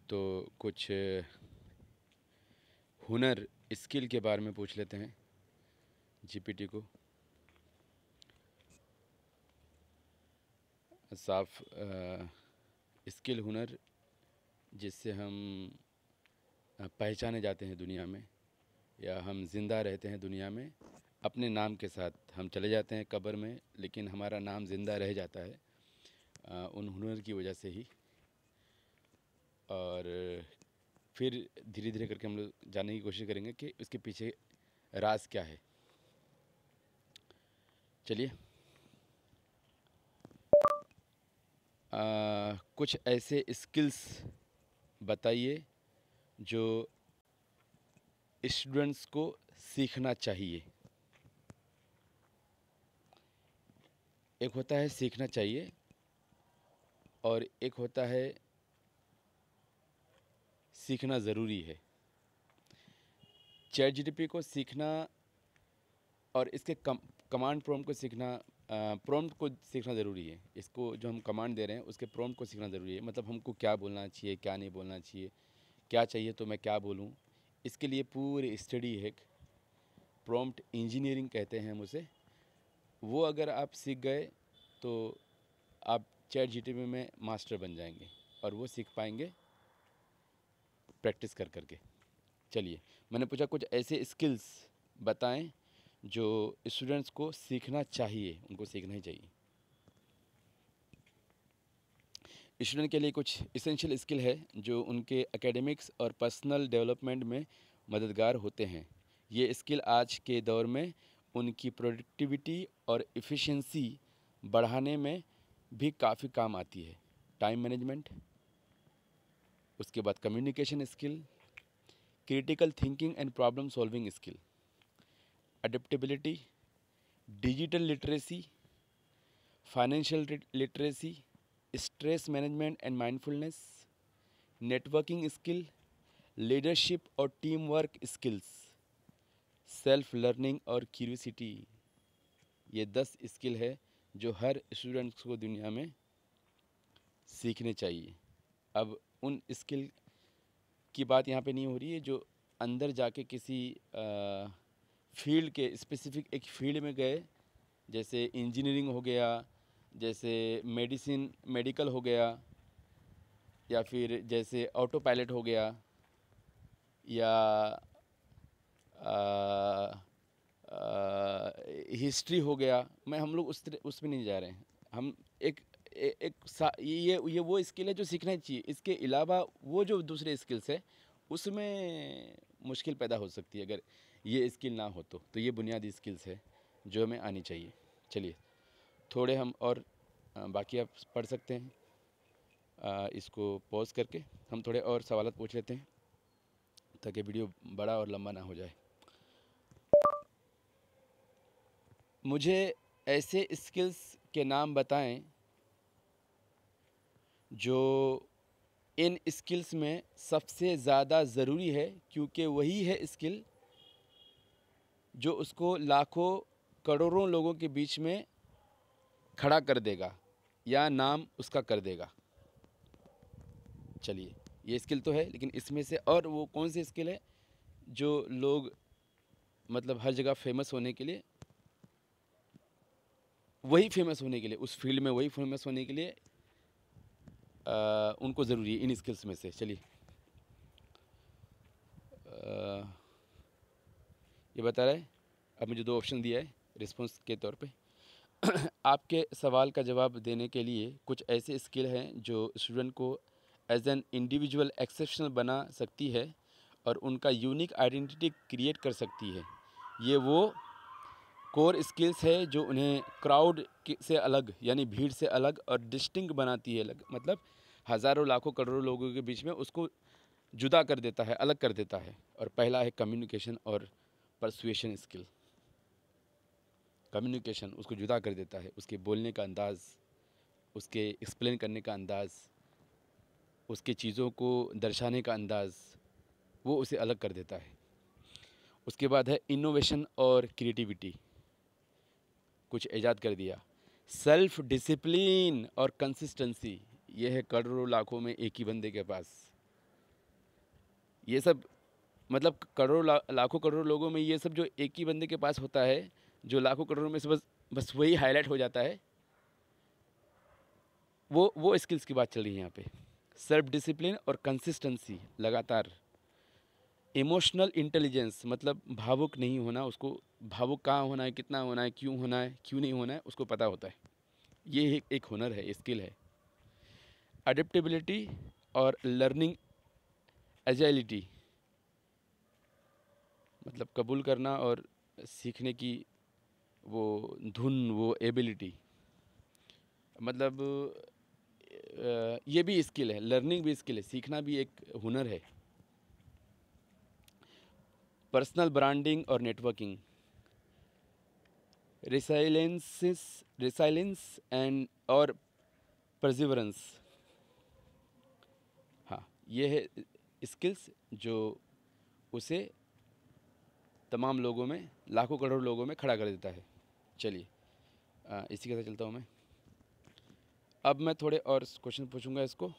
तो कुछ हुनर स्किल के बारे में पूछ लेते हैं जीपीटी को। साफ स्किल हुनर जिससे हम पहचाने जाते हैं दुनिया में, या हम ज़िंदा रहते हैं दुनिया में। अपने नाम के साथ हम चले जाते हैं कब्र में, लेकिन हमारा नाम ज़िंदा रह जाता है उन हुनर की वजह से ही। और फिर धीरे धीरे करके हम लोग जानने की कोशिश करेंगे कि उसके पीछे राज क्या है। चलिए, कुछ ऐसे स्किल्स बताइए जो स्टूडेंट्स को सीखना चाहिए। एक होता है सीखना चाहिए और एक होता है सीखना ज़रूरी है। चैट जीटीपी को सीखना और इसके कमांड प्रॉम्प्ट को सीखना, प्रॉम्प्ट को सीखना ज़रूरी है। इसको जो हम कमांड दे रहे हैं उसके प्रॉम्प्ट को सीखना ज़रूरी है। मतलब हमको क्या बोलना चाहिए, क्या नहीं बोलना चाहिए, क्या चाहिए तो मैं क्या बोलूँ, इसके लिए पूरी स्टडी है। प्रॉम्प्ट इंजीनियरिंग कहते हैं हम उसे। वो अगर आप सीख गए तो आप चैट जीटीपी में मास्टर बन जाएंगे और वो सीख पाएंगे प्रैक्टिस कर करके। चलिए, मैंने पूछा कुछ ऐसे स्किल्स बताएं जो स्टूडेंट्स को सीखना चाहिए, उनको सीखना ही चाहिए। स्टूडेंट के लिए कुछ इसेंशियल स्किल है जो उनके एकेडमिक्स और पर्सनल डेवलपमेंट में मददगार होते हैं। ये स्किल आज के दौर में उनकी प्रोडक्टिविटी और एफिशिएंसी बढ़ाने में भी काफ़ी काम आती है। टाइम मैनेजमेंट, उसके बाद communication skill, critical thinking and problem solving skill, adaptability, digital literacy, financial literacy, stress management and mindfulness, networking skill, leadership और team work skills, self learning और क्यूरियोसिटी। ये 10 स्किल है जो हर स्टूडेंट्स को दुनिया में सीखने चाहिए। अब उन स्किल की बात यहाँ पे नहीं हो रही है जो अंदर जाके किसी फील्ड के स्पेसिफिक एक फील्ड में गए, जैसे इंजीनियरिंग हो गया, जैसे मेडिकल हो गया, या फिर जैसे ऑटो पायलट हो गया, या हिस्ट्री हो गया। हम लोग उसमें नहीं जा रहे हैं। हम एक ये वो स्किल है जो सीखना ही चाहिए। इसके अलावा वो जो दूसरे स्किल्स है उसमें मुश्किल पैदा हो सकती है अगर ये स्किल ना हो तो ये बुनियादी स्किल्स है जो हमें आनी चाहिए। चलिए, थोड़े हम और बाकी आप पढ़ सकते हैं। इसको पॉज करके हम थोड़े और सवाल पूछ लेते हैं ताकि वीडियो बड़ा और लंबा ना हो जाए। मुझे ऐसे स्किल्स के नाम बताएं जो इन स्किल्स में सबसे ज़्यादा ज़रूरी है, क्योंकि वही है स्किल जो उसको लाखों करोड़ों लोगों के बीच में खड़ा कर देगा या नाम उसका कर देगा। चलिए, ये स्किल तो है, लेकिन इसमें से और वो कौन सी स्किल है जो लोग मतलब हर जगह फेमस होने के लिए, वही फेमस होने के लिए, उस फील्ड में वही फेमस होने के लिए उनको ज़रूरी है इन स्किल्स में से। चलिए, ये बता रहा है। अब मुझे 2 ऑप्शन दिया है रिस्पॉन्स के तौर पे। आपके सवाल का जवाब देने के लिए कुछ ऐसे स्किल हैं जो स्टूडेंट को एज एन इंडिविजुअल एक्सेप्शनल बना सकती है और उनका यूनिक आइडेंटिटी क्रिएट कर सकती है। ये वो कोर स्किल्स है जो उन्हें क्राउड से अलग, यानी भीड़ से अलग और डिस्टिंक्ट बनाती है। मतलब हज़ारों लाखों करोड़ों लोगों के बीच में उसको जुदा कर देता है, अलग कर देता है। और पहला है कम्युनिकेशन और परसुएशन स्किल। कम्युनिकेशन उसको जुदा कर देता है, उसके बोलने का अंदाज़, उसके एक्सप्लेन करने का अंदाज़, उसके चीज़ों को दर्शाने का अंदाज़, वो उसे अलग कर देता है। उसके बाद है इनोवेशन और क्रिएटिविटी, कुछ ईजाद कर दिया। सेल्फ डिसिप्लिन और कंसिस्टेंसी, ये है करोड़ों लाखों में एक ही बंदे के पास। ये सब मतलब लाखों करोड़ों लोगों में ये सब जो एक ही बंदे के पास होता है, जो लाखों करोड़ों में से बस बस वही हाईलाइट हो जाता है, वो स्किल्स की बात चल रही है यहाँ पे। सेल्फ डिसिप्लिन और कंसिस्टेंसी, लगातार। इमोशनल इंटेलिजेंस, मतलब भावुक नहीं होना, उसको भावुक कहाँ होना है, कितना होना है, क्यों नहीं होना है, उसको पता होता है। ये एक हुनर है, स्किल है। अडेप्टेबिलिटी और लर्निंग एजाइलिटी, मतलब कबूल करना और सीखने की वो धुन, वो एबिलिटी, मतलब ये भी स्किल है, लर्निंग भी स्किल है, सीखना भी एक हुनर है। पर्सनल ब्रांडिंग और नेटवर्किंग, रिसाइलेंस एंड और परसिवरेंस। हाँ, ये है स्किल्स जो उसे तमाम लोगों में, लाखों करोड़ लोगों में खड़ा कर देता है। चलिए इसी के साथ चलता हूँ मैं। अब मैं थोड़े और क्वेश्चन पूछूंगा इसको।